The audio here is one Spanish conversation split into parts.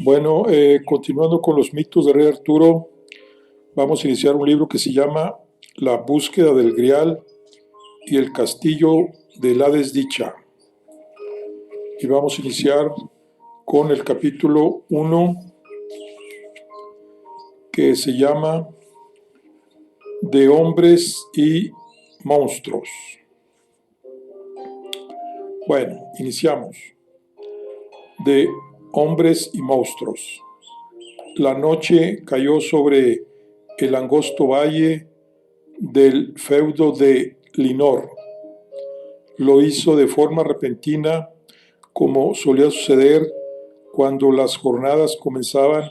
Bueno, continuando con los mitos de Rey Arturo, vamos a iniciar un libro que se llama La búsqueda del Grial y el castillo de la desdicha. Y vamos a iniciar con el capítulo 1, que se llama De hombres y monstruos. Bueno, iniciamos. De hombres y monstruos. La noche cayó sobre el angosto valle del feudo de Linor. Lo hizo de forma repentina, como solía suceder cuando las jornadas comenzaban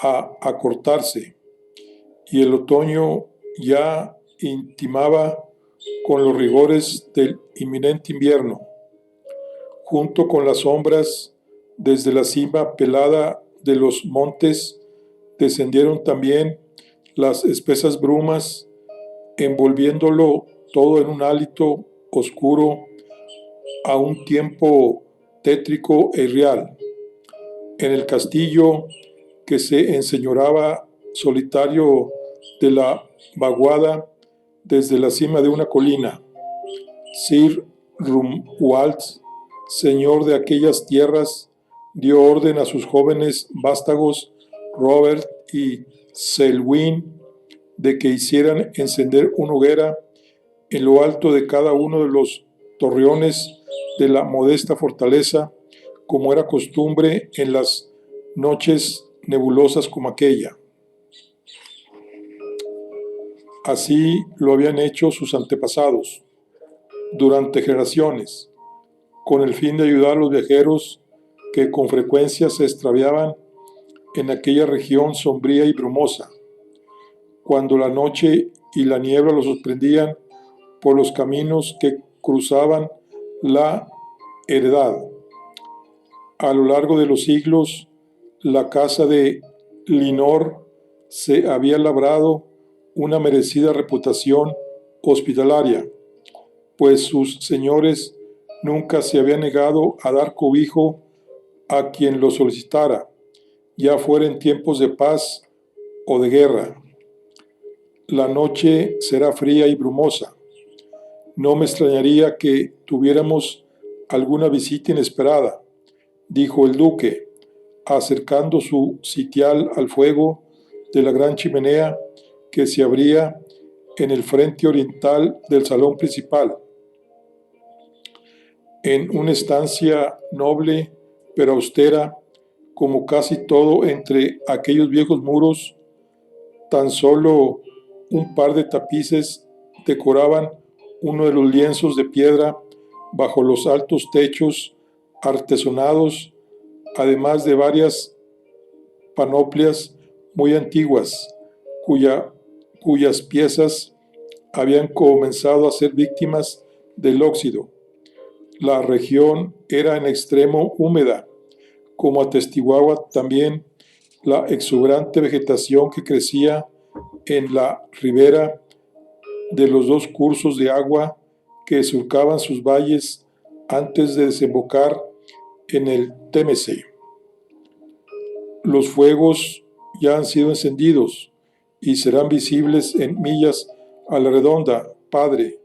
a acortarse y el otoño ya intimaba con los rigores del inminente invierno. Junto con las sombras, desde la cima pelada de los montes, descendieron también las espesas brumas, envolviéndolo todo en un hálito oscuro, a un tiempo tétrico e irreal. En el castillo que se enseñoraba solitario de la vaguada desde la cima de una colina, Sir Rumwald, señor de aquellas tierras, dio orden a sus jóvenes vástagos Robert y Selwyn de que hicieran encender una hoguera en lo alto de cada uno de los torreones de la modesta fortaleza, como era costumbre en las noches nebulosas como aquella. Así lo habían hecho sus antepasados durante generaciones, con el fin de ayudar a los viajeros que con frecuencia se extraviaban en aquella región sombría y brumosa, cuando la noche y la niebla los sorprendían por los caminos que cruzaban la heredad. A lo largo de los siglos, la casa de Linor se había labrado una merecida reputación hospitalaria, pues sus señores nunca se habían negado a dar cobijo a quien lo solicitara, ya fuera en tiempos de paz o de guerra. La noche será fría y brumosa. No me extrañaría que tuviéramos alguna visita inesperada, dijo el duque, acercando su sitial al fuego de la gran chimenea que se abría en el frente oriental del salón principal. En una estancia noble pero austera, como casi todo entre aquellos viejos muros, tan solo un par de tapices decoraban uno de los lienzos de piedra bajo los altos techos artesonados, además de varias panoplias muy antiguas, cuyas piezas habían comenzado a ser víctimas del óxido. La región era en extremo húmeda, como atestiguaba también la exuberante vegetación que crecía en la ribera de los dos cursos de agua que surcaban sus valles antes de desembocar en el Témese. Los fuegos ya han sido encendidos y serán visibles en millas a la redonda, padre,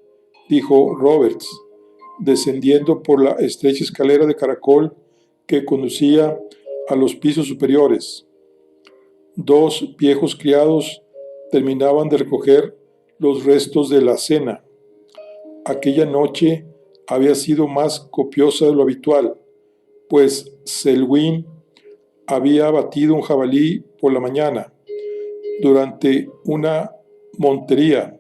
dijo Roberts, descendiendo por la estrecha escalera de caracol que conducía a los pisos superiores. Dos viejos criados terminaban de recoger los restos de la cena. Aquella noche había sido más copiosa de lo habitual, pues Selwyn había abatido un jabalí por la mañana durante una montería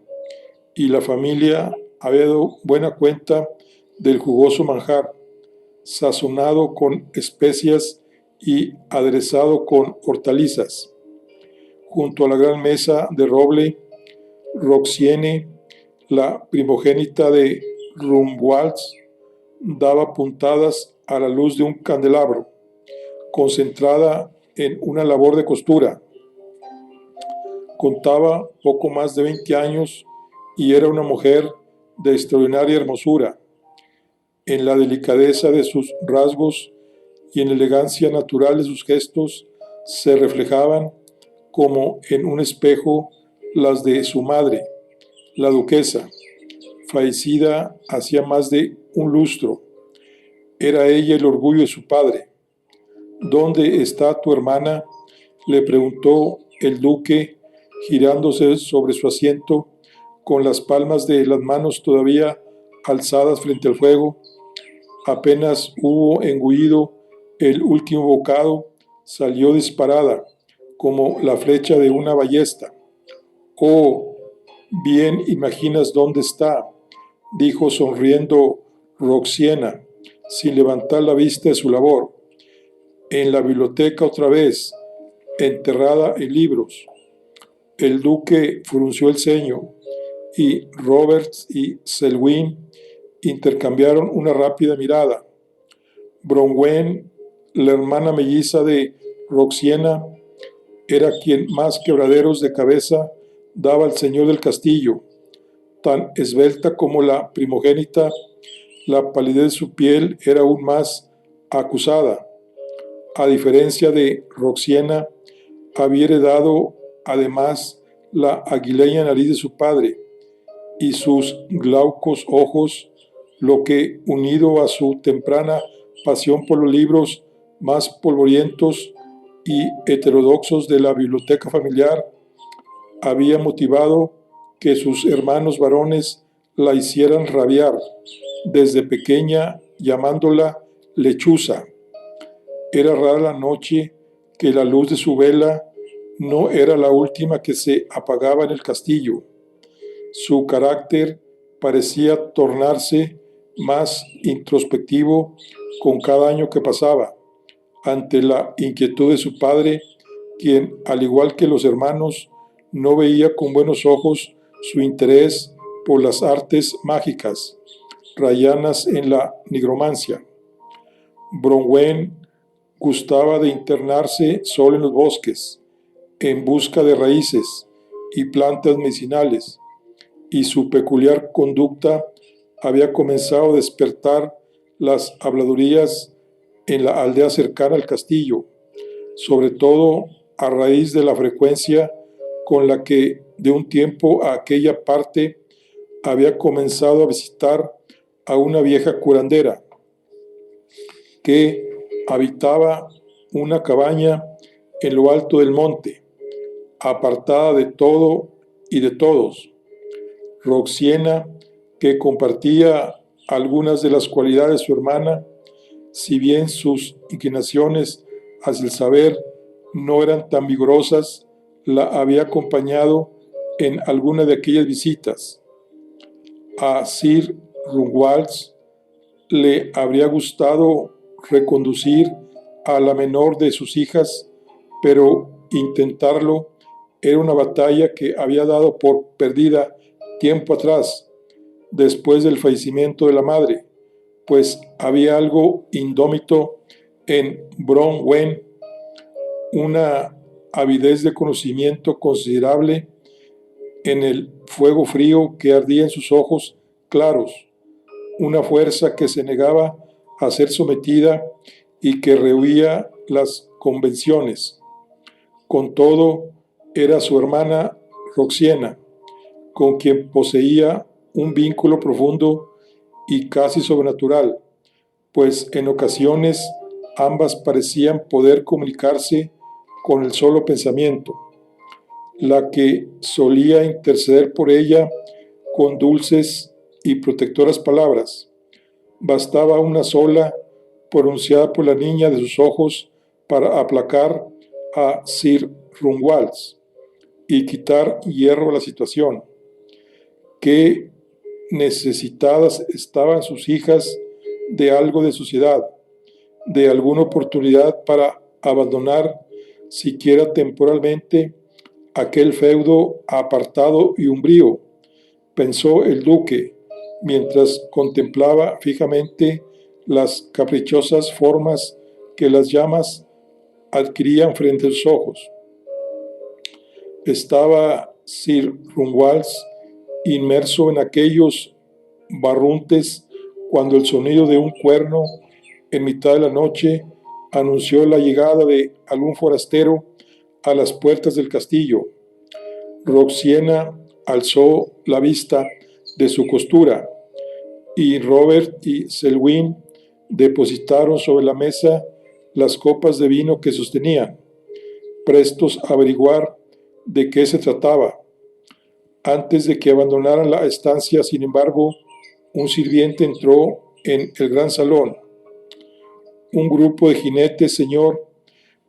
y la familia había dado buena cuenta del jugoso manjar, sazonado con especias y aderezado con hortalizas. Junto a la gran mesa de roble, Roxiene, la primogénita de Rumwald, daba puntadas a la luz de un candelabro, concentrada en una labor de costura. Contaba poco más de 20 años y era una mujer de extraordinaria hermosura. En la delicadeza de sus rasgos y en la elegancia natural de sus gestos se reflejaban como en un espejo las de su madre, la duquesa, fallecida hacía más de un lustro. Era ella el orgullo de su padre. ¿Dónde está tu hermana?, le preguntó el duque, girándose sobre su asiento, con las palmas de las manos todavía alzadas frente al fuego. Apenas hubo engullido el último bocado, salió disparada, como la flecha de una ballesta. «Oh, bien imaginas dónde está», dijo sonriendo Roxana, sin levantar la vista de su labor. «En la biblioteca otra vez, enterrada en libros». El duque frunció el ceño y Roberts y Selwyn intercambiaron una rápida mirada. Bronwyn, la hermana melliza de Roxana, era quien más quebraderos de cabeza daba al señor del castillo. Tan esbelta como la primogénita, la palidez de su piel era aún más acusada. A diferencia de Roxana, había heredado además la aguileña nariz de su padre y sus glaucos ojos, lo que, unido a su temprana pasión por los libros más polvorientos y heterodoxos de la biblioteca familiar, había motivado que sus hermanos varones la hicieran rabiar desde pequeña, llamándola lechuza. Era rara la noche que la luz de su vela no era la última que se apagaba en el castillo. Su carácter parecía tornarse más introspectivo con cada año que pasaba, ante la inquietud de su padre, quien, al igual que los hermanos, no veía con buenos ojos su interés por las artes mágicas, rayanas en la nigromancia. Bronwyn gustaba de internarse solo en los bosques, en busca de raíces y plantas medicinales, y su peculiar conducta había comenzado a despertar las habladurías en la aldea cercana al castillo, sobre todo a raíz de la frecuencia con la que de un tiempo a aquella parte había comenzado a visitar a una vieja curandera que habitaba una cabaña en lo alto del monte, apartada de todo y de todos. Roxana, que compartía algunas de las cualidades de su hermana, si bien sus inclinaciones hacia el saber no eran tan vigorosas, la había acompañado en alguna de aquellas visitas. A Sir Rungwalds le habría gustado reconducir a la menor de sus hijas, pero intentarlo era una batalla que había dado por perdida tiempo atrás, después del fallecimiento de la madre, pues había algo indómito en Bronwyn, una avidez de conocimiento considerable en el fuego frío que ardía en sus ojos claros, una fuerza que se negaba a ser sometida y que rehuía las convenciones. Con todo, era su hermana Roxana, con quien poseía un vínculo profundo y casi sobrenatural, pues en ocasiones ambas parecían poder comunicarse con el solo pensamiento. La que solía interceder por ella con dulces y protectoras palabras. Bastaba una sola, pronunciada por la niña de sus ojos, para aplacar a Sir Rungwalds y quitar hierro a la situación. Qué necesitadas estaban sus hijas de algo de sociedad, de alguna oportunidad para abandonar, siquiera temporalmente, aquel feudo apartado y umbrío, pensó el duque, mientras contemplaba fijamente las caprichosas formas que las llamas adquirían frente a sus ojos. Estaba Sir Rungwalds inmerso en aquellos barruntes cuando el sonido de un cuerno en mitad de la noche anunció la llegada de algún forastero a las puertas del castillo. Roxana alzó la vista de su costura y Robert y Selwyn depositaron sobre la mesa las copas de vino que sostenían, prestos a averiguar de qué se trataba. Antes de que abandonaran la estancia, sin embargo, un sirviente entró en el gran salón. Un grupo de jinetes, señor,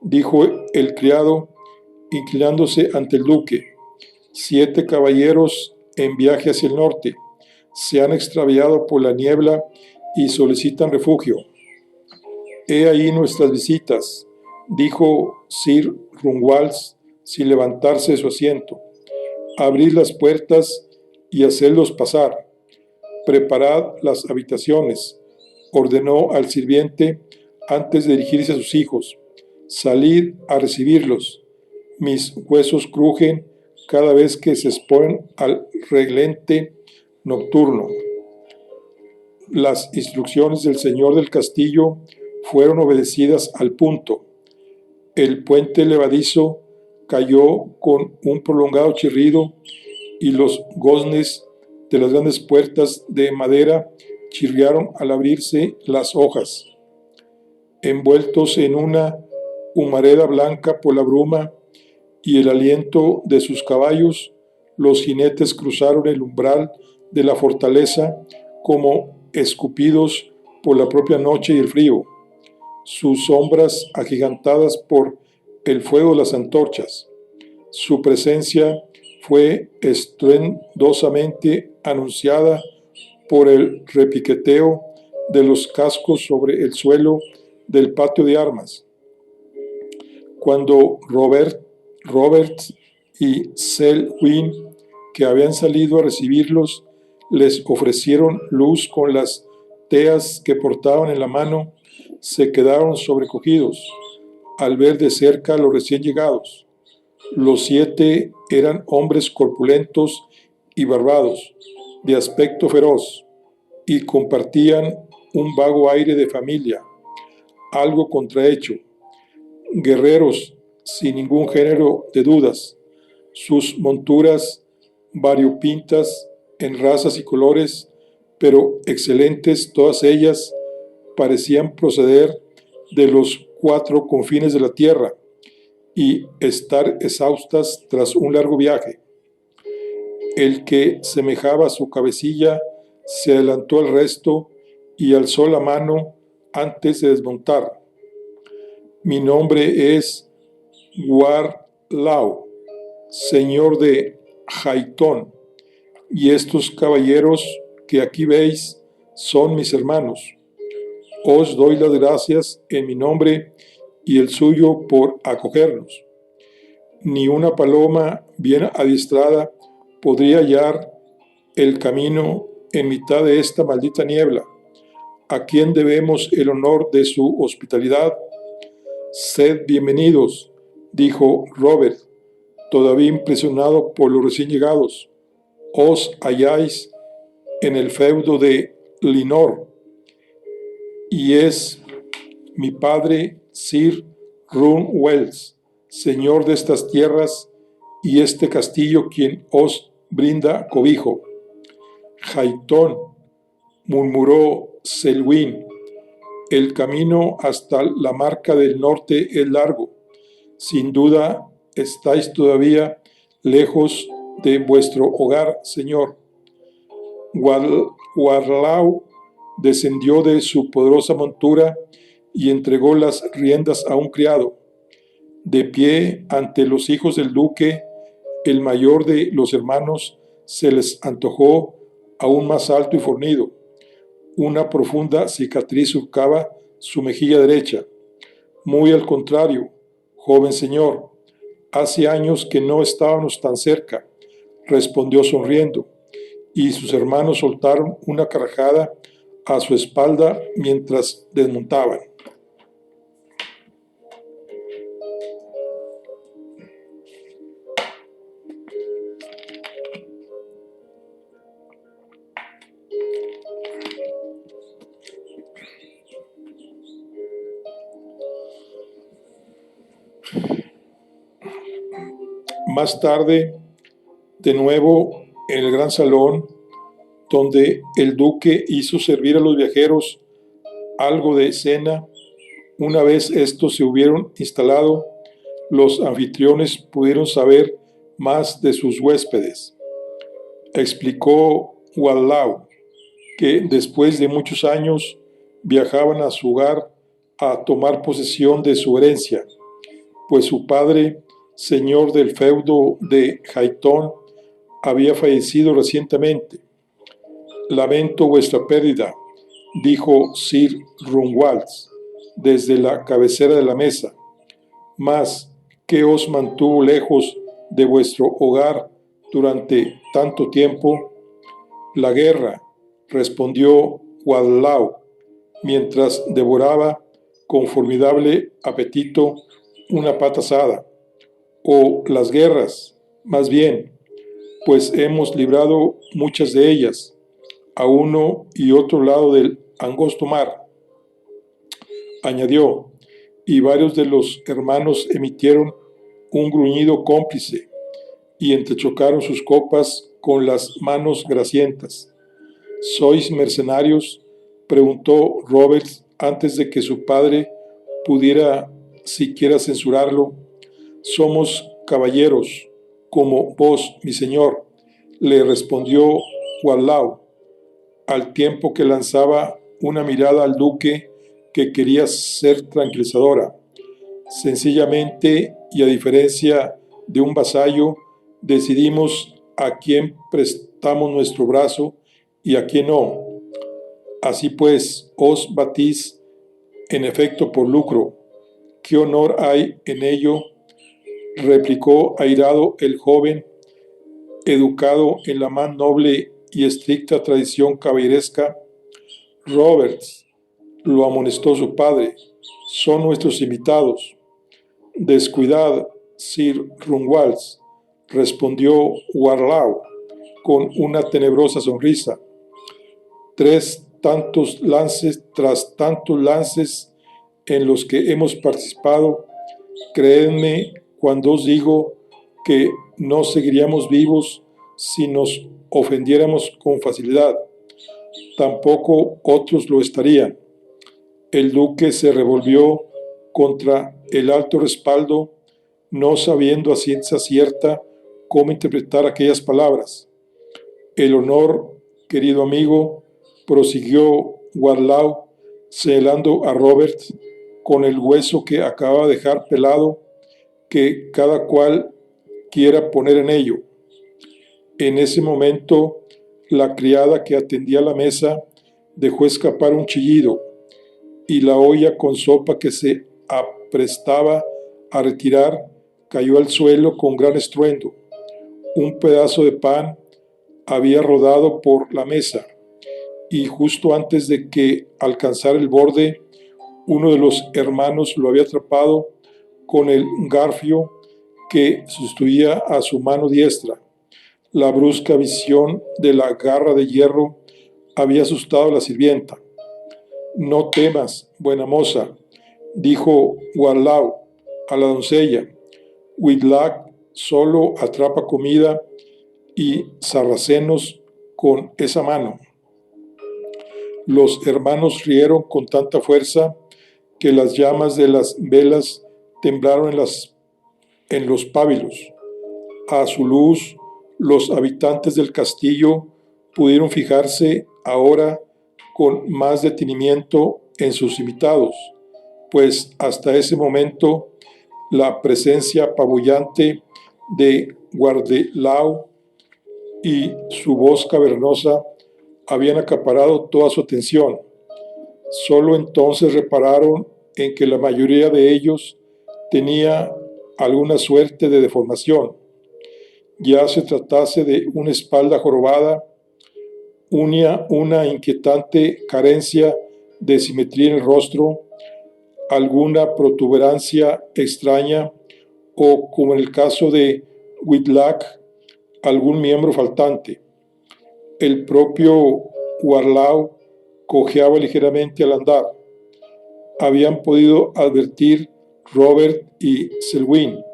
dijo el criado, inclinándose ante el duque. 7 caballeros en viaje hacia el norte. Se han extraviado por la niebla y solicitan refugio. He ahí nuestras visitas, dijo Sir Runwals sin levantarse de su asiento. Abrid las puertas y hacedlos pasar. Preparad las habitaciones, ordenó al sirviente antes de dirigirse a sus hijos. Salid a recibirlos. Mis huesos crujen cada vez que se exponen al reglente nocturno. Las instrucciones del señor del castillo fueron obedecidas al punto. El puente levadizo cayó con un prolongado chirrido y los goznes de las grandes puertas de madera chirriaron al abrirse las hojas. Envueltos en una humareda blanca por la bruma y el aliento de sus caballos, los jinetes cruzaron el umbral de la fortaleza como escupidos por la propia noche y el frío, sus sombras agigantadas por el fuego de las antorchas. Su presencia fue estruendosamente anunciada por el repiqueteo de los cascos sobre el suelo del patio de armas. Cuando Robert y Selwyn, que habían salido a recibirlos, les ofrecieron luz con las teas que portaban en la mano, se quedaron sobrecogidos al ver de cerca a los recién llegados. Los 7 eran hombres corpulentos y barbados, de aspecto feroz, y compartían un vago aire de familia, algo contrahecho, guerreros sin ningún género de dudas. Sus monturas variopintas en razas y colores, pero excelentes todas ellas, parecían proceder de los 4 confines de la tierra y estar exhaustas tras un largo viaje. El que semejaba a su cabecilla se adelantó al resto y alzó la mano antes de desmontar. Mi nombre es Warlaw, señor de Hayton, y estos caballeros que aquí veis son mis hermanos. Os doy las gracias en mi nombre y el suyo por acogernos. Ni una paloma bien adiestrada podría hallar el camino en mitad de esta maldita niebla. ¿A quién debemos el honor de su hospitalidad? Sed bienvenidos, dijo Robert, todavía impresionado por los recién llegados. Os halláis en el feudo de Linor, y es mi padre Sir Runwells, señor de estas tierras y este castillo, quien os brinda cobijo. Hayton, murmuró Selwyn, el camino hasta la marca del norte es largo. Sin duda estáis todavía lejos de vuestro hogar, señor. Warlaw descendió de su poderosa montura y entregó las riendas a un criado. De pie ante los hijos del duque, el mayor de los hermanos se les antojó aún más alto y fornido. Una profunda cicatriz surcaba su mejilla derecha. Muy al contrario, joven señor, hace años que no estábamos tan cerca, respondió sonriendo, y sus hermanos soltaron una carcajada a su espalda mientras desmontaban. Más tarde, de nuevo en el gran salón, donde el duque hizo servir a los viajeros algo de cena, una vez estos se hubieron instalado, los anfitriones pudieron saber más de sus huéspedes. Explicó Wallau que después de muchos años viajaban a su hogar a tomar posesión de su herencia, pues su padre, señor del feudo de Haitón, había fallecido recientemente. Lamento vuestra pérdida, dijo Sir Runwals desde la cabecera de la mesa. Mas, ¿qué os mantuvo lejos de vuestro hogar durante tanto tiempo? La guerra, respondió Wallau, mientras devoraba con formidable apetito una pata asada. O las guerras, más bien, pues hemos librado muchas de ellas, a uno y otro lado del angosto mar, añadió, y varios de los hermanos emitieron un gruñido cómplice y entrechocaron sus copas con las manos grasientas. ¿Sois mercenarios?, preguntó Roberts antes de que su padre pudiera siquiera censurarlo. Somos caballeros, como vos, mi señor, le respondió Wallau, al tiempo que lanzaba una mirada al duque que quería ser tranquilizadora. Sencillamente, y a diferencia de un vasallo, decidimos a quién prestamos nuestro brazo y a quién no. Así pues, os batís en efecto por lucro. ¿Qué honor hay en ello?, replicó airado el joven, educado en la más noble y estricta tradición caballeresca. Roberts, lo amonestó su padre, son nuestros invitados. Descuidad, Sir Runwals, respondió Wallau con una tenebrosa sonrisa. Tras tantos lances en los que hemos participado, creedme cuando os digo que no seguiríamos vivos si nos ofendiéramos con facilidad. Tampoco otros lo estarían. El duque se revolvió contra el alto respaldo, no sabiendo a ciencia cierta cómo interpretar aquellas palabras. El honor, querido amigo, prosiguió Wallau, señalando a Robert con el hueso que acaba de dejar pelado, que cada cual quiera poner en ello. En ese momento, la criada que atendía la mesa dejó escapar un chillido, y la olla con sopa que se aprestaba a retirar cayó al suelo con gran estruendo. Un pedazo de pan había rodado por la mesa, y justo antes de que alcanzara el borde, uno de los hermanos lo había atrapado con el garfio que sustituía a su mano diestra. La brusca visión de la garra de hierro había asustado a la sirvienta. No temas, buena moza, dijo Wallau a la doncella. Whitlock solo atrapa comida y sarracenos con esa mano. Los hermanos rieron con tanta fuerza que las llamas de las velas temblaron en los pábilos. A su luz, los habitantes del castillo pudieron fijarse ahora con más detenimiento en sus invitados, pues hasta ese momento la presencia apabullante de Guardelau y su voz cavernosa habían acaparado toda su atención. Solo entonces repararon en que la mayoría de ellos tenía alguna suerte de deformación, ya se tratase de una espalda jorobada, una inquietante carencia de simetría en el rostro, alguna protuberancia extraña o, como en el caso de Whitlock, algún miembro faltante. El propio Wallau cojeaba ligeramente al andar. Habían podido advertir Robert y Selwyn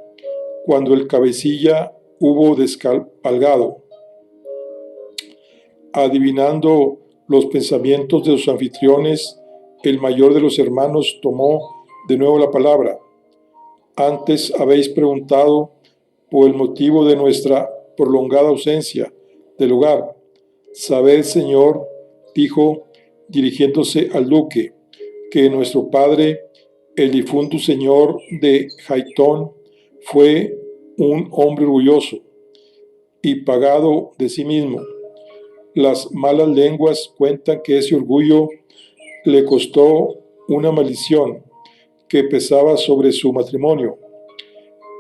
cuando el cabecilla hubo descabalgado. Adivinando los pensamientos de sus anfitriones, el mayor de los hermanos tomó de nuevo la palabra. Antes habéis preguntado por el motivo de nuestra prolongada ausencia del lugar. Sabed, Señor, dijo, dirigiéndose al duque, que nuestro padre, el difunto señor de Jaitón, fue un hombre orgulloso y pagado de sí mismo. Las malas lenguas cuentan que ese orgullo le costó una maldición que pesaba sobre su matrimonio.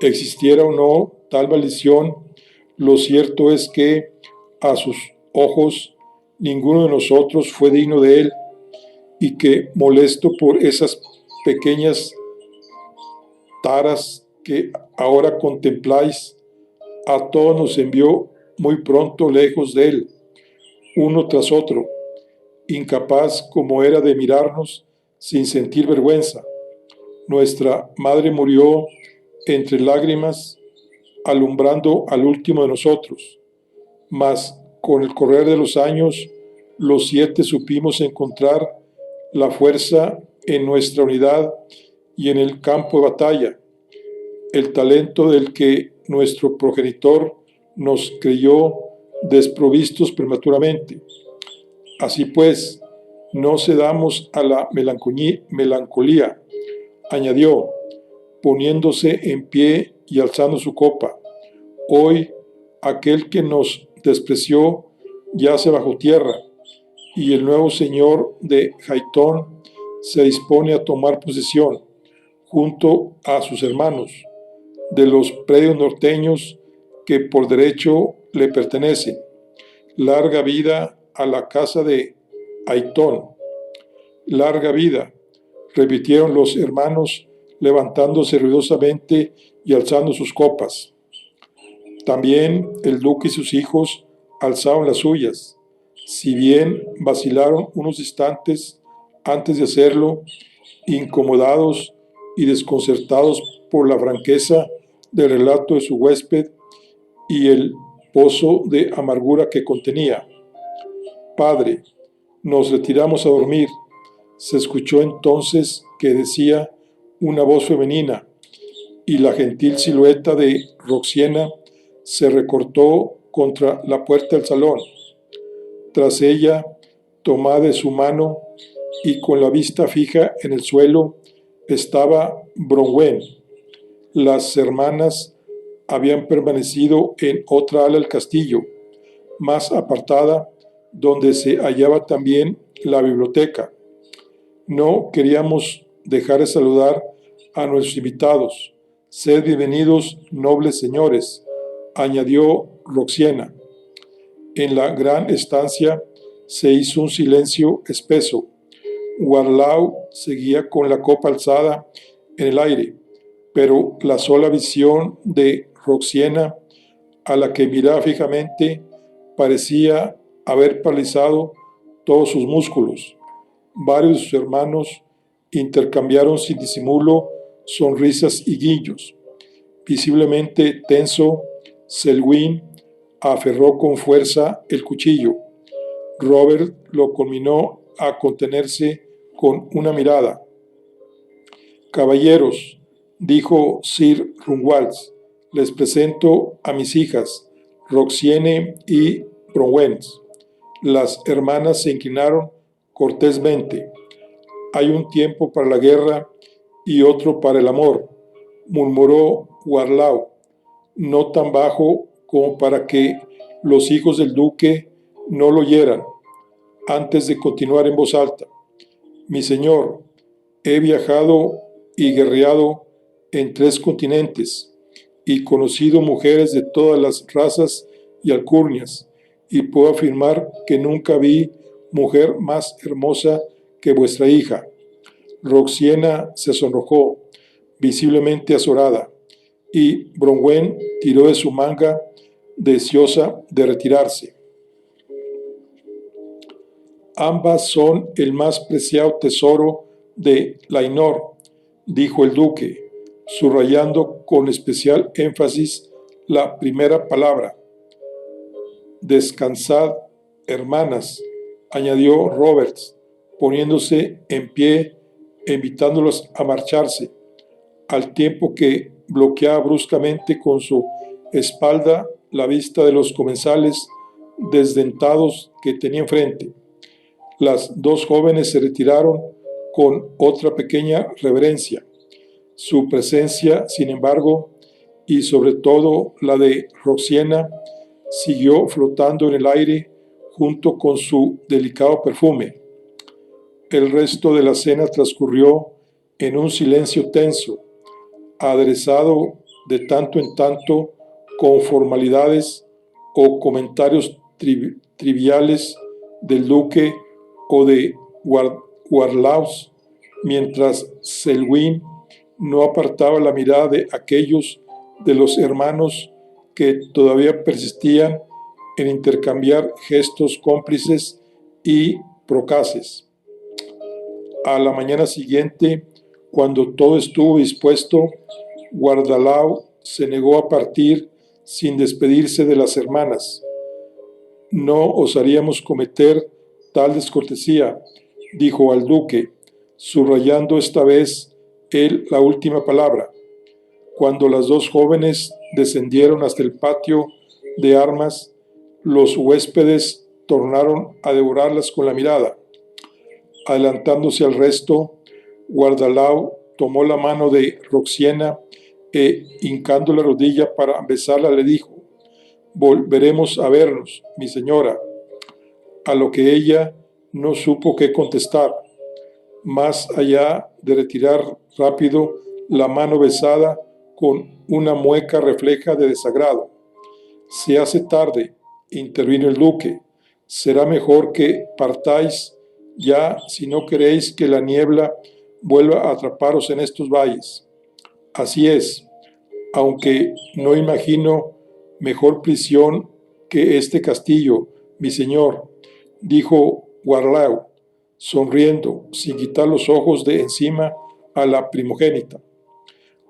Existiera o no tal maldición, lo cierto es que a sus ojos ninguno de nosotros fue digno de él, y que, molesto por esas pequeñas taras que ahora contempláis, a todos nos envió muy pronto lejos de él, uno tras otro, incapaz como era de mirarnos sin sentir vergüenza. Nuestra madre murió entre lágrimas, alumbrando al último de nosotros. Mas con el correr de los años, los 7 supimos encontrar la fuerza en nuestra unidad y en el campo de batalla, el talento del que nuestro progenitor nos creyó desprovistos prematuramente. Así pues, no cedamos a la melancolía, añadió, poniéndose en pie y alzando su copa. Hoy, aquel que nos despreció yace bajo tierra, y el nuevo señor de Jaitón se dispone a tomar posesión, junto a sus hermanos, de los predios norteños que por derecho le pertenecen. Larga vida a la casa de Jaitón. Larga vida, repitieron los hermanos, levantándose ruidosamente y alzando sus copas. También el duque y sus hijos alzaron las suyas, si bien vacilaron unos instantes antes de hacerlo, incomodados y desconcertados por la franqueza del relato de su huésped y el pozo de amargura que contenía. Padre, nos retiramos a dormir. Se escuchó entonces que decía una voz femenina, y la gentil silueta de Roxana se recortó contra la puerta del salón. Tras ella, tomada de su mano y con la vista fija en el suelo, estaba Bronwen. Las hermanas habían permanecido en otra ala del castillo, más apartada, donde se hallaba también la biblioteca. No queríamos dejar de saludar a nuestros invitados. Sed bienvenidos, nobles señores, añadió Roxana. En la gran estancia se hizo un silencio espeso. Warlau seguía con la copa alzada en el aire, pero la sola visión de Roxana, a la que miraba fijamente, parecía haber paralizado todos sus músculos. Varios de sus hermanos intercambiaron sin disimulo sonrisas y guiños. Visiblemente tenso, Selwyn aferró con fuerza el cuchillo. Robert lo conminó a contenerse con una mirada. Caballeros, dijo Sir Runwals, les presento a mis hijas, Roxane y Bronwen. Las hermanas se inclinaron cortésmente. Hay un tiempo para la guerra y otro para el amor, murmuró Warlau, no tan bajo como para que los hijos del duque no lo oyeran, antes de continuar en voz alta. Mi señor, he viajado y guerreado en 3 continentes y conocido mujeres de todas las razas y alcurnias, y puedo afirmar que nunca vi mujer más hermosa que vuestra hija. Roxana se sonrojó, visiblemente azorada, y Bronwen tiró de su manga, deseosa de retirarse. Ambas son el más preciado tesoro de Lainor, dijo el duque, subrayando con especial énfasis la primera palabra. Descansad, hermanas, añadió Roberts, poniéndose en pie e invitándolas a marcharse, al tiempo que bloqueaba bruscamente con su espalda la vista de los comensales desdentados que tenía enfrente. Las dos jóvenes se retiraron con otra pequeña reverencia. Su presencia, sin embargo, y sobre todo la de Roxana, siguió flotando en el aire junto con su delicado perfume. El resto de la cena transcurrió en un silencio tenso, aderezado de tanto en tanto con formalidades o comentarios triviales del duque o de Warlaus, mientras Selwyn no apartaba la mirada de aquellos de los hermanos que todavía persistían en intercambiar gestos cómplices y procaces. A la mañana siguiente, cuando todo estuvo dispuesto, Guardalao se negó a partir sin despedirse de las hermanas. No osaríamos cometer tal descortesía, dijo al duque, subrayando esta vez él la última palabra. Cuando las dos jóvenes descendieron hasta el patio de armas, los huéspedes tornaron a devorarlas con la mirada. Adelantándose al resto, Guardalao tomó la mano de Roxana e, hincando la rodilla para besarla, le dijo: «Volveremos a vernos, mi señora», a lo que ella no supo qué contestar, más allá de retirar rápido la mano besada con una mueca refleja de desagrado. «Se hace tarde», intervino el duque. «Será mejor que partáis ya si no queréis que la niebla vuelva a atraparos en estos valles». «Así es, aunque no imagino mejor prisión que este castillo, mi señor», dijo Warlaw, sonriendo, sin quitar los ojos de encima a la primogénita.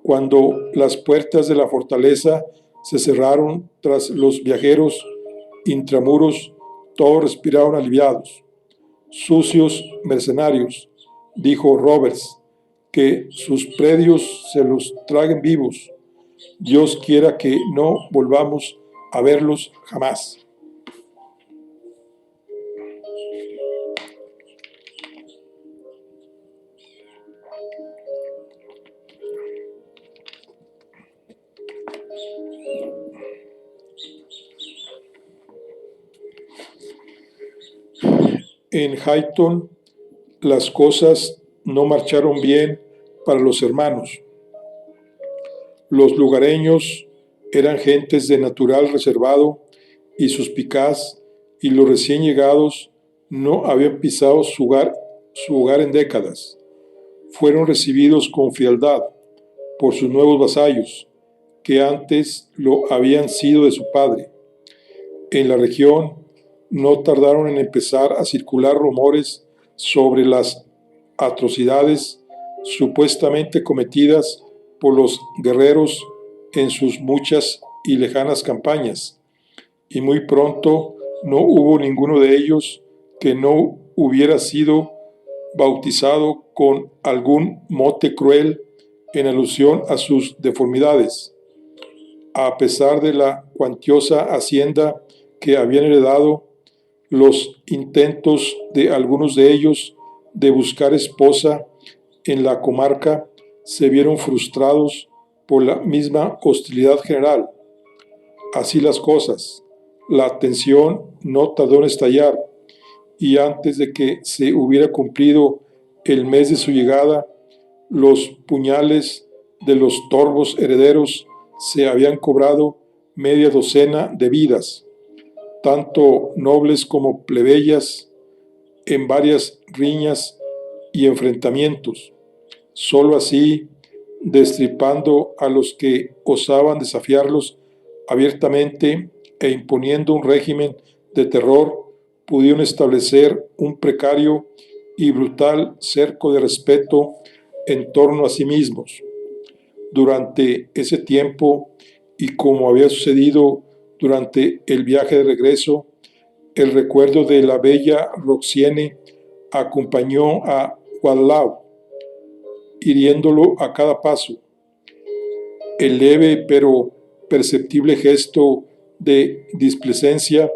Cuando las puertas de la fortaleza se cerraron tras los viajeros intramuros, todos respiraron aliviados. «Sucios mercenarios», dijo Roberts, «que sus predios se los traguen vivos. Dios quiera que no volvamos a verlos jamás». En Highton las cosas no marcharon bien para los hermanos. Los lugareños eran gentes de natural reservado y suspicaz, y los recién llegados no habían pisado su hogar en décadas. Fueron recibidos con frialdad por sus nuevos vasallos, que antes lo habían sido de su padre. En la región no tardaron en empezar a circular rumores sobre las atrocidades supuestamente cometidas por los guerreros en sus muchas y lejanas campañas, y muy pronto no hubo ninguno de ellos que no hubiera sido bautizado con algún mote cruel en alusión a sus deformidades. A pesar de la cuantiosa hacienda que habían heredado, los intentos de algunos de ellos de buscar esposa en la comarca se vieron frustrados por la misma hostilidad general. Así las cosas, la tensión no tardó en estallar, y antes de que se hubiera cumplido el mes de su llegada, los puñales de los torvos herederos se habían cobrado media docena de vidas, tanto nobles como plebeyas, en varias riñas y enfrentamientos. Solo así, destripando a los que osaban desafiarlos abiertamente e imponiendo un régimen de terror, pudieron establecer un precario y brutal cerco de respeto en torno a sí mismos. Durante ese tiempo, y como había sucedido durante el viaje de regreso, el recuerdo de la bella Roxiene acompañó a Guadalao, hiriéndolo a cada paso. El leve pero perceptible gesto de displicencia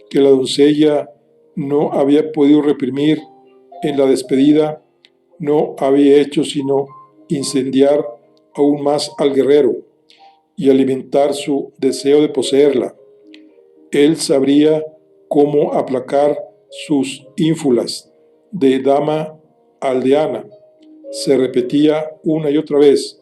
que la doncella no había podido reprimir en la despedida no había hecho sino incendiar aún más al guerrero y alimentar su deseo de poseerla. Él sabría cómo aplacar sus ínfulas de dama aldeana, se repetía una y otra vez,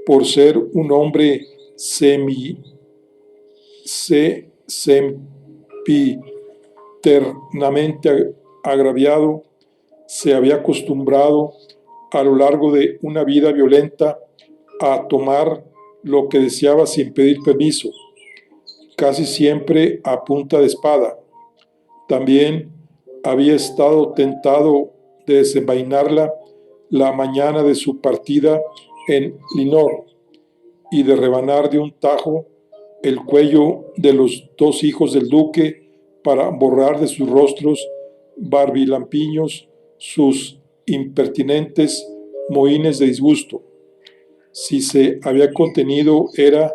por ser un hombre sempiternamente agraviado, se había acostumbrado a lo largo de una vida violenta a tomar lo que deseaba sin pedir permiso, casi siempre a punta de espada. También había estado tentado de desenvainarla la mañana de su partida en Linor y de rebanar de un tajo el cuello de los dos hijos del duque para borrar de sus rostros barbilampiños sus impertinentes mohínes de disgusto. Si se había contenido era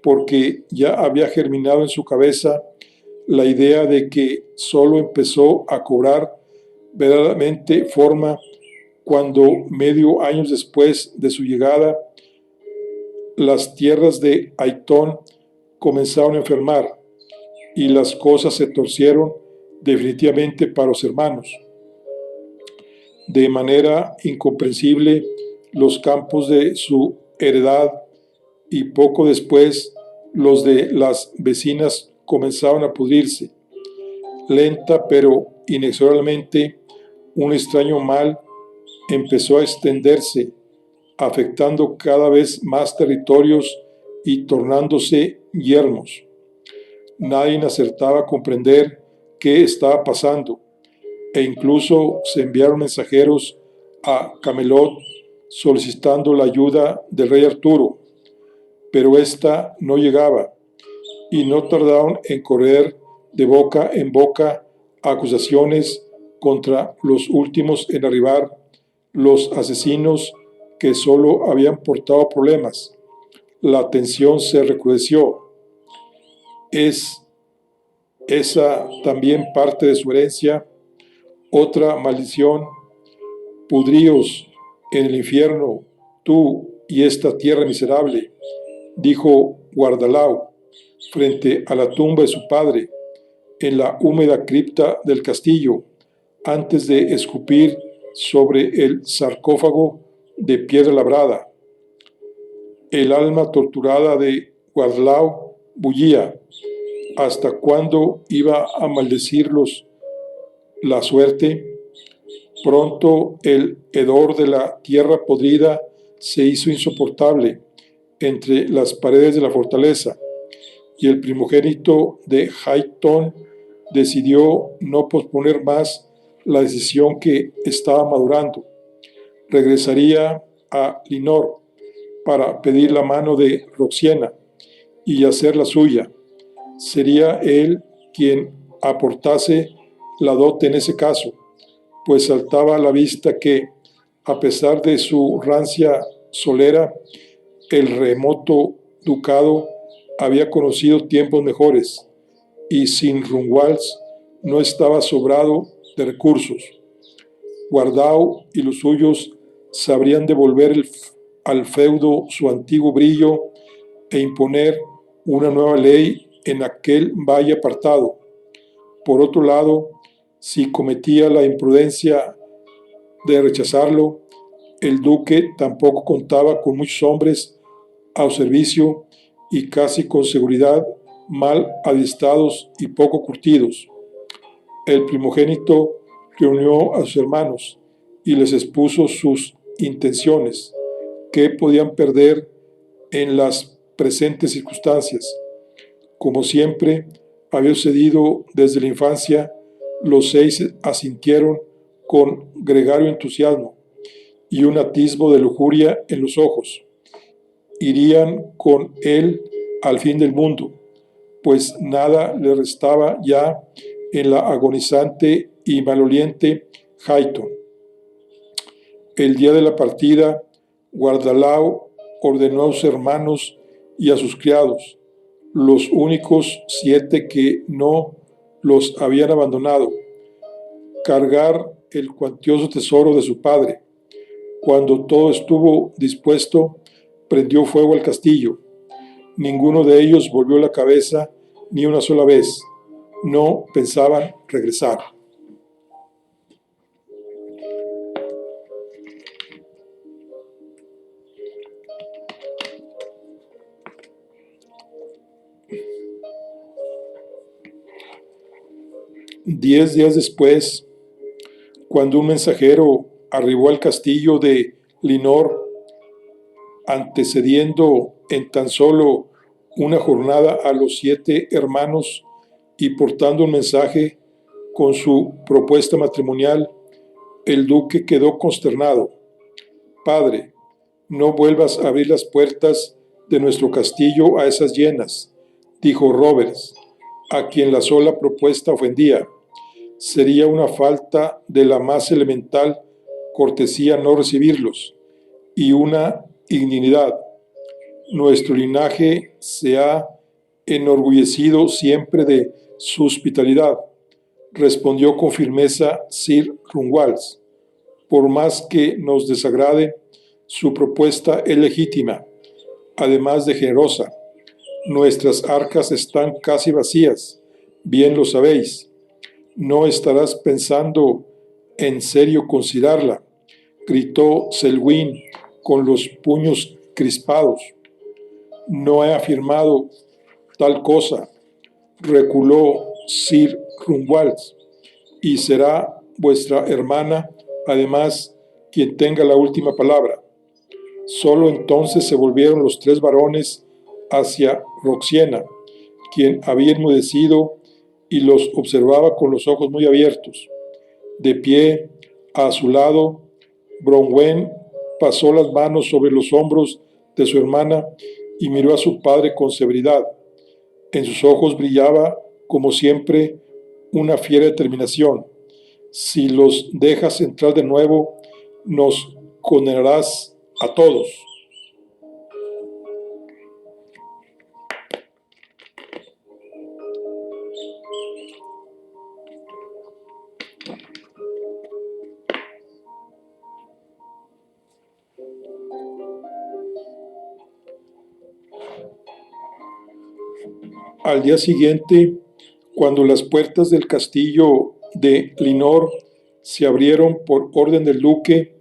porque ya había germinado en su cabeza la idea de que solo empezó a cobrar verdaderamente forma cuando, medio año después de su llegada, las tierras de Aitón comenzaron a enfermar y las cosas se torcieron definitivamente para los hermanos. De manera incomprensible, los campos de su heredad y poco después los de las vecinas comenzaron a pudrirse. Lenta pero inexorablemente, un extraño mal empezó a extenderse, afectando cada vez más territorios y tornándose yermos. Nadie acertaba a comprender qué estaba pasando, e incluso se enviaron mensajeros a Camelot solicitando la ayuda del rey Arturo, pero ésta no llegaba, y no tardaron en correr de boca en boca acusaciones contra los últimos en arribar, los asesinos que solo habían portado problemas. La tensión se recrudeció. ¿Es esa también parte de su herencia? Otra maldición. Pudríos en el infierno, tú y esta tierra miserable, dijo Guardalao frente a la tumba de su padre, en la húmeda cripta del castillo, antes de escupir sobre el sarcófago de piedra labrada. El alma torturada de Guardalao bullía. ¿Hasta cuándo iba a maldecirlos la suerte? Pronto el hedor de la tierra podrida se hizo insoportable entre las paredes de la fortaleza, y el primogénito de Haitón decidió no posponer más la decisión que estaba madurando. Regresaría a Linor para pedir la mano de Roxiena y hacer la suya. Sería él quien aportase la dote en ese caso, pues saltaba a la vista que, a pesar de su rancia solera, el remoto ducado había conocido tiempos mejores, y sin Runwals no estaba sobrado de recursos. Guardao y los suyos sabrían devolver al feudo su antiguo brillo e imponer una nueva ley en aquel valle apartado. Por otro lado, si cometía la imprudencia de rechazarlo, el duque tampoco contaba con muchos hombres a su servicio y casi con seguridad mal adiestrados y poco curtidos. El primogénito reunió a sus hermanos y les expuso sus intenciones, que podían perder en las presentes circunstancias. Como siempre había sucedido desde la infancia, los 6 asintieron con gregario entusiasmo y un atisbo de lujuria en los ojos. Irían con él al fin del mundo, pues nada le restaba ya en la agonizante y maloliente Highton. El día de la partida, Guardalao ordenó a sus hermanos y a sus criados, los únicos 7 que no los habían abandonado, cargar el cuantioso tesoro de su padre. Cuando todo estuvo dispuesto, prendió fuego al castillo. Ninguno de ellos volvió la cabeza ni una sola vez. No pensaban regresar. Diez días después, cuando un mensajero arribó al castillo de Linor, antecediendo en tan solo una jornada a los 7 hermanos y portando un mensaje con su propuesta matrimonial, el duque quedó consternado. Padre, no vuelvas a abrir las puertas de nuestro castillo a esas hienas, dijo Roberts, a quien la sola propuesta ofendía. Sería una falta de la más elemental cortesía no recibirlos, y una indignidad. Nuestro linaje se ha enorgullecido siempre de su hospitalidad, respondió con firmeza Sir Runwals. Por más que nos desagrade, su propuesta es legítima, además de generosa. Nuestras arcas están casi vacías, bien lo sabéis. ¿No estarás pensando en serio considerarla?, gritó Selwyn con los puños crispados. No he afirmado tal cosa, reculó Sir Runwals, y será vuestra hermana, además, quien tenga la última palabra. Solo entonces se volvieron los 3 varones hacia Roxana, quien había enmudecido y los observaba con los ojos muy abiertos. De pie, a su lado, Bronwyn pasó las manos sobre los hombros de su hermana y miró a su padre con severidad. En sus ojos brillaba, como siempre, una fiera determinación. Si los dejas entrar de nuevo, nos condenarás a todos. Al día siguiente, cuando las puertas del castillo de Linor se abrieron por orden del duque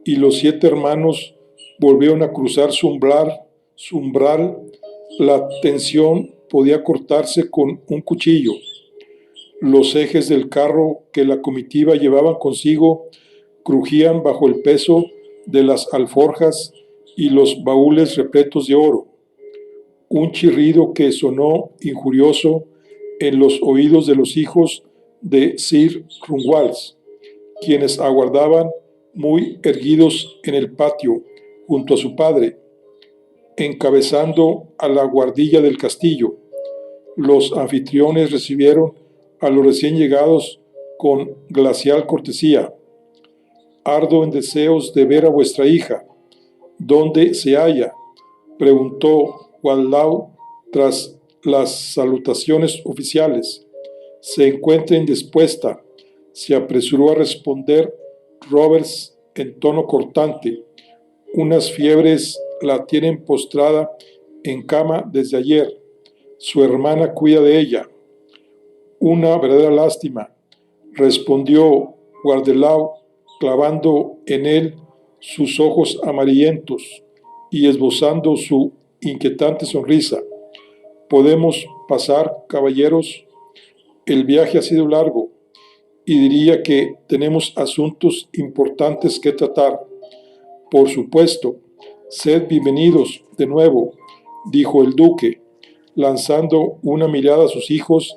y los 7 hermanos volvieron a cruzar su umbral, la tensión podía cortarse con un cuchillo. Los ejes del carro que la comitiva llevaban consigo crujían bajo el peso de las alforjas y los baúles repletos de oro. Un chirrido que sonó injurioso en los oídos de los hijos de Sir Runwals, quienes aguardaban muy erguidos en el patio junto a su padre, encabezando a la guardilla del castillo. Los anfitriones recibieron a los recién llegados con glacial cortesía. Ardo en deseos de ver a vuestra hija. ¿Dónde se halla?, preguntó Gualdau tras las salutaciones oficiales. Se encuentra indispuesta, se apresuró a responder Roberts en tono cortante. Unas fiebres la tienen postrada en cama desde ayer. Su hermana cuida de ella. Una verdadera lástima, respondió Guardelau, clavando en él sus ojos amarillentos y esbozando su inquietante sonrisa. ¿Podemos pasar, caballeros? El viaje ha sido largo y diría que tenemos asuntos importantes que tratar. Por supuesto, sed bienvenidos de nuevo, dijo el duque, lanzando una mirada a sus hijos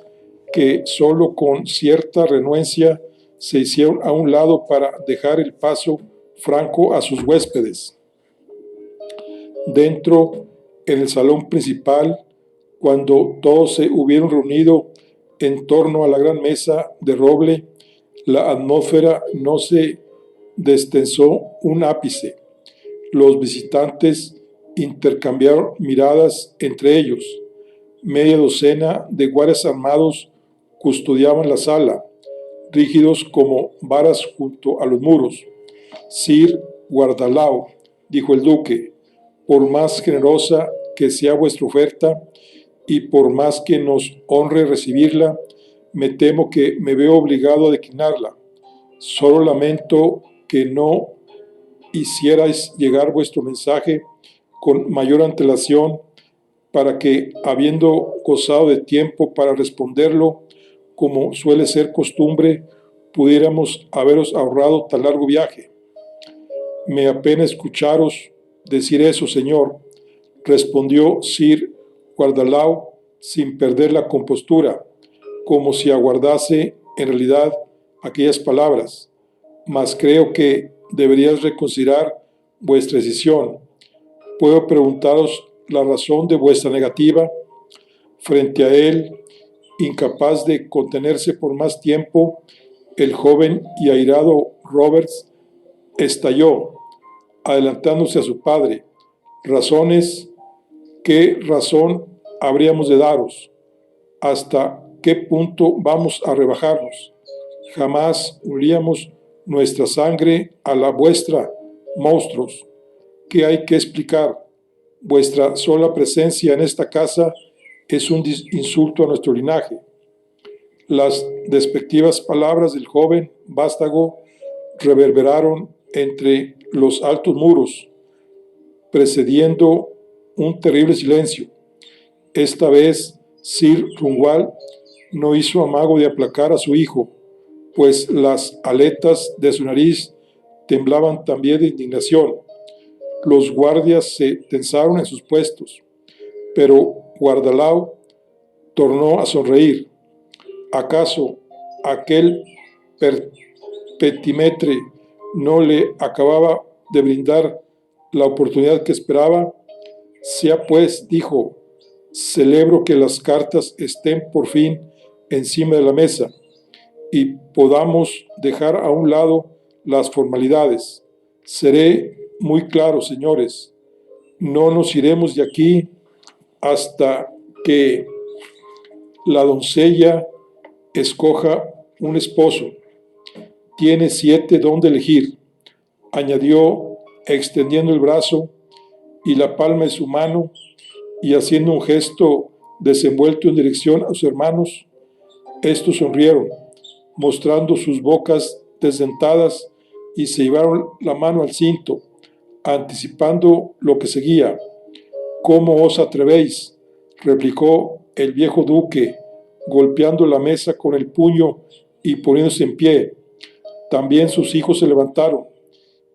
que solo con cierta renuencia se hicieron a un lado para dejar el paso franco a sus huéspedes. Dentro, en el salón principal, Cuando todos se hubieron reunido en torno a la gran mesa de roble, la atmósfera no se destensó un ápice. Los visitantes intercambiaron miradas entre ellos. Media docena de guardias armados custodiaban la sala, rígidos como varas junto a los muros. Sir Guardalao, dijo el duque, por más generosa que sea vuestra oferta y por más que nos honre recibirla, me temo que me veo obligado a declinarla. Solo lamento que no hicierais llegar vuestro mensaje con mayor antelación para que, habiendo gozado de tiempo para responderlo, como suele ser costumbre, pudiéramos haberos ahorrado tan largo viaje. Me apena escucharos decir eso, señor, respondió Sir Guardalao sin perder la compostura, como si aguardase en realidad aquellas palabras. Mas creo que deberíais reconsiderar vuestra decisión. ¿Puedo preguntaros la razón de vuestra negativa? Frente a él, incapaz de contenerse por más tiempo, el joven y airado Roberts estalló, adelantándose a su padre. Razones, ¿qué razón habríamos de daros? ¿Hasta qué punto vamos a rebajarnos? Jamás uniríamos nuestra sangre a la vuestra, monstruos. ¿Qué hay que explicar? Vuestra sola presencia en esta casa es un insulto a nuestro linaje. Las despectivas palabras del joven vástago reverberaron entre los altos muros, precediendo un terrible silencio. Esta vez Sir Runwald no hizo amago de aplacar a su hijo, pues las aletas de su nariz temblaban también de indignación. Los guardias se tensaron en sus puestos, pero Guardalao tornó a sonreír. ¿Acaso aquel petimetre no le acababa de brindar la oportunidad que esperaba? Sea pues, dijo, celebro que las cartas estén por fin encima de la mesa y podamos dejar a un lado las formalidades. Seré muy claro, señores, no nos iremos de aquí hasta que la doncella escoja un esposo. Tiene 7 donde elegir, añadió, extendiendo el brazo y la palma de su mano y haciendo un gesto desenvuelto en dirección a sus hermanos. Estos sonrieron, mostrando sus bocas desdentadas, y se llevaron la mano al cinto, anticipando lo que seguía. ¿Cómo os atrevéis?, replicó el viejo duque, golpeando la mesa con el puño y poniéndose en pie. También sus hijos se levantaron,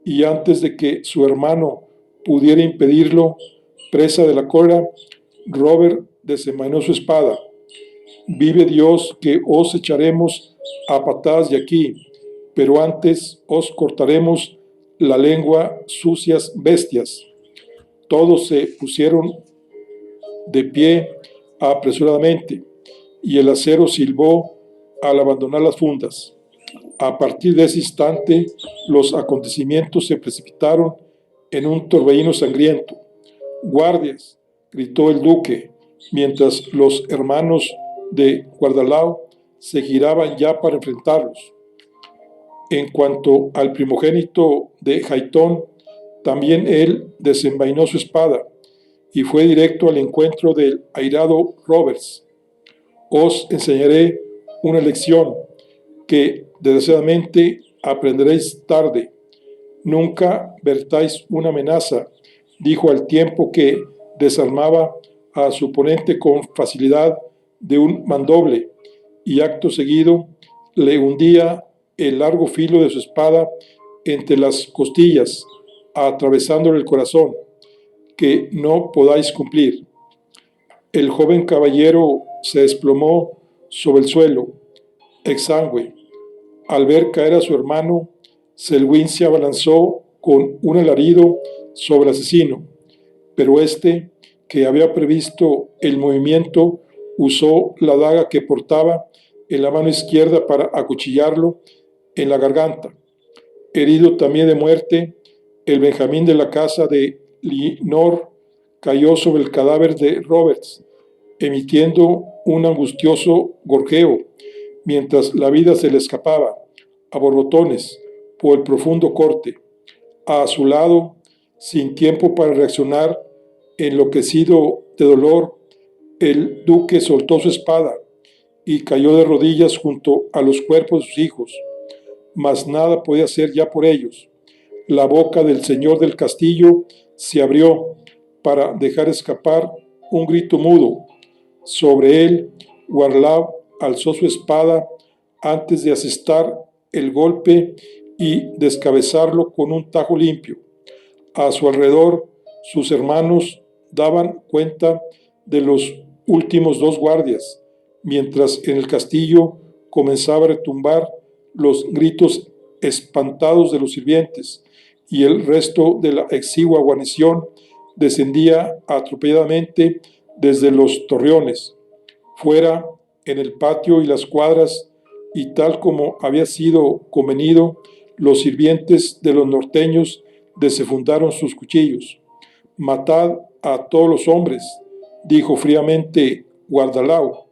y antes de que su hermano pudiera impedirlo, presa de la cólera, Robert desenvainó su espada. Vive Dios que os echaremos a patadas de aquí, pero antes os cortaremos la lengua, sucias bestias. Todos se pusieron de pie apresuradamente, y el acero silbó al abandonar las fundas. A partir de ese instante, los acontecimientos se precipitaron en un torbellino sangriento. «¡Guardias!», gritó el duque, mientras los hermanos de Guardalao se giraban ya para enfrentarlos. En cuanto al primogénito de Haitón, también él desenvainó su espada y fue directo al encuentro del airado Roberts. «Os enseñaré una lección que desgraciadamente aprenderéis tarde. Nunca vertáis una amenaza», dijo al tiempo que desarmaba a su oponente con facilidad de un mandoble, y acto seguido le hundía el largo filo de su espada entre las costillas, atravesándole el corazón. «Que no podáis cumplir». El joven caballero se desplomó sobre el suelo, exangüe. Al ver caer a su hermano, Selwyn se abalanzó con un alarido sobre el asesino, pero éste, que había previsto el movimiento, usó la daga que portaba en la mano izquierda para acuchillarlo en la garganta. Herido también de muerte, el Benjamín de la casa de Linor cayó sobre el cadáver de Roberts, emitiendo un angustioso gorjeo, mientras la vida se le escapaba, a borbotones, por el profundo corte. A su lado, sin tiempo para reaccionar, enloquecido de dolor, el duque soltó su espada y cayó de rodillas junto a los cuerpos de sus hijos, mas nada podía hacer ya por ellos. La boca del señor del castillo se abrió para dejar escapar un grito mudo. Sobre él, Warlaw alzó su espada antes de asestar el golpe y descabezarlo con un tajo limpio. A su alrededor, sus hermanos daban cuenta de los últimos dos guardias, mientras en el castillo comenzaba a retumbar los gritos espantados de los sirvientes, y el resto de la exigua guarnición descendía atropelladamente desde los torreones. Fuera, en el patio y las cuadras, y tal como había sido convenido, los sirvientes de los norteños desenfundaron sus cuchillos. «Matad a todos los hombres», dijo fríamente Guardalao,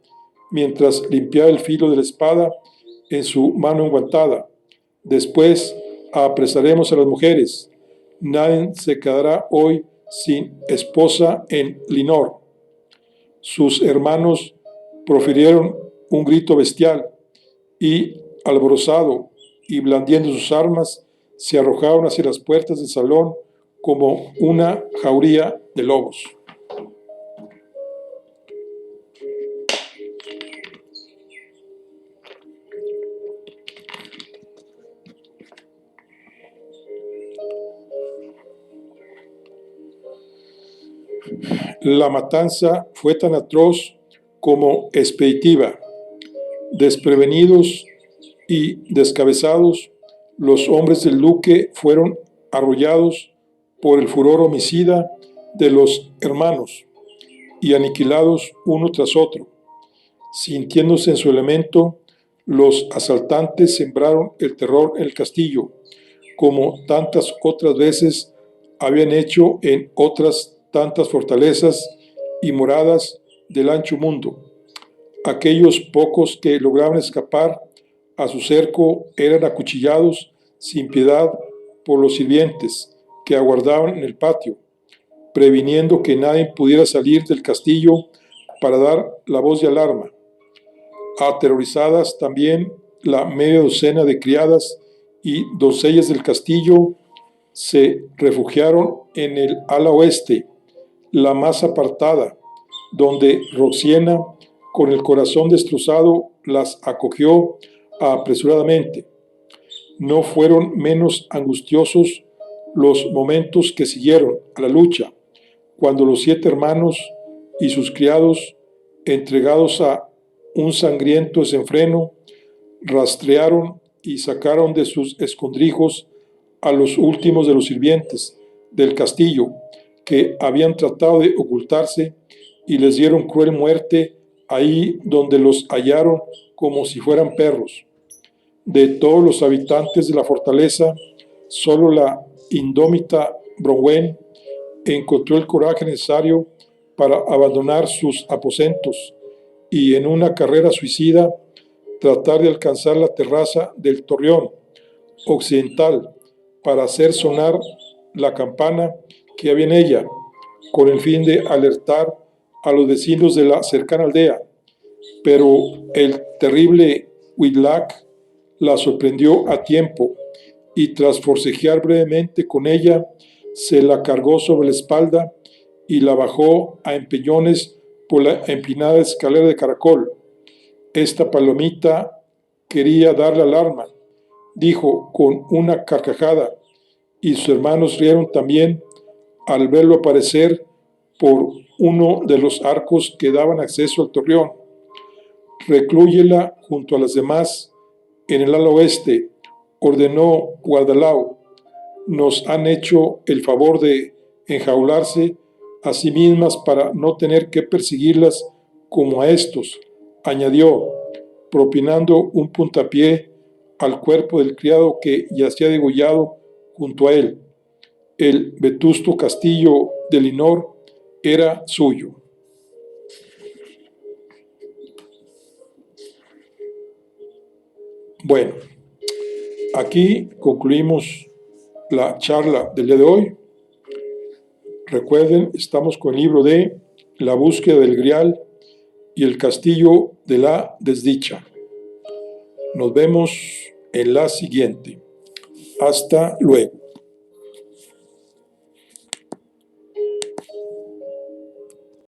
mientras limpiaba el filo de la espada en su mano enguantada. «Después apresaremos a las mujeres. Nadie se quedará hoy sin esposa en Linor». Sus hermanos profirieron un grito bestial y, alborozado y blandiendo sus armas, se arrojaron hacia las puertas del salón como una jauría de lobos. La matanza fue tan atroz como expeditiva. Desprevenidos y descabezados, los hombres del duque fueron arrollados por el furor homicida de los hermanos y aniquilados uno tras otro. Sintiéndose en su elemento, los asaltantes sembraron el terror en el castillo, como tantas otras veces habían hecho en otras tantas fortalezas y moradas del ancho mundo. Aquellos pocos que lograban escapar a su cerco eran acuchillados sin piedad por los sirvientes que aguardaban en el patio, previniendo que nadie pudiera salir del castillo para dar la voz de alarma. Aterrorizadas también, la media docena de criadas y doncellas del castillo se refugiaron en el ala oeste, la más apartada, donde Roxiana, con el corazón destrozado, las acogió apresuradamente. No fueron menos angustiosos los momentos que siguieron a la lucha, cuando los 7 hermanos y sus criados, entregados a un sangriento desenfreno, rastrearon y sacaron de sus escondrijos a los últimos de los sirvientes del castillo, que habían tratado de ocultarse, y les dieron cruel muerte ahí donde los hallaron como si fueran perros. De todos los habitantes de la fortaleza, solo la indómita Bronwen encontró el coraje necesario para abandonar sus aposentos y, en una carrera suicida, tratar de alcanzar la terraza del torreón occidental para hacer sonar la campana que había en ella, con el fin de alertar a los vecinos de la cercana aldea. Pero el terrible Wiglaf la sorprendió a tiempo y, tras forcejear brevemente con ella, se la cargó sobre la espalda y la bajó a empeñones por la empinada escalera de caracol. «Esta palomita quería dar la alarma», dijo con una carcajada, y sus hermanos rieron también al verlo aparecer por uno de los arcos que daban acceso al torreón. «Reclúyela junto a las demás en el ala oeste», ordenó Guardalao. «Nos han hecho el favor de enjaularse a sí mismas para no tener que perseguirlas como a estos, añadió, propinando un puntapié al cuerpo del criado que yacía degollado junto a él. El vetusto castillo de Linor era suyo. Bueno, aquí concluimos la charla del día de hoy. Recuerden, estamos con el libro de La búsqueda del Grial y el castillo de la desdicha. Nos vemos en la siguiente. Hasta luego.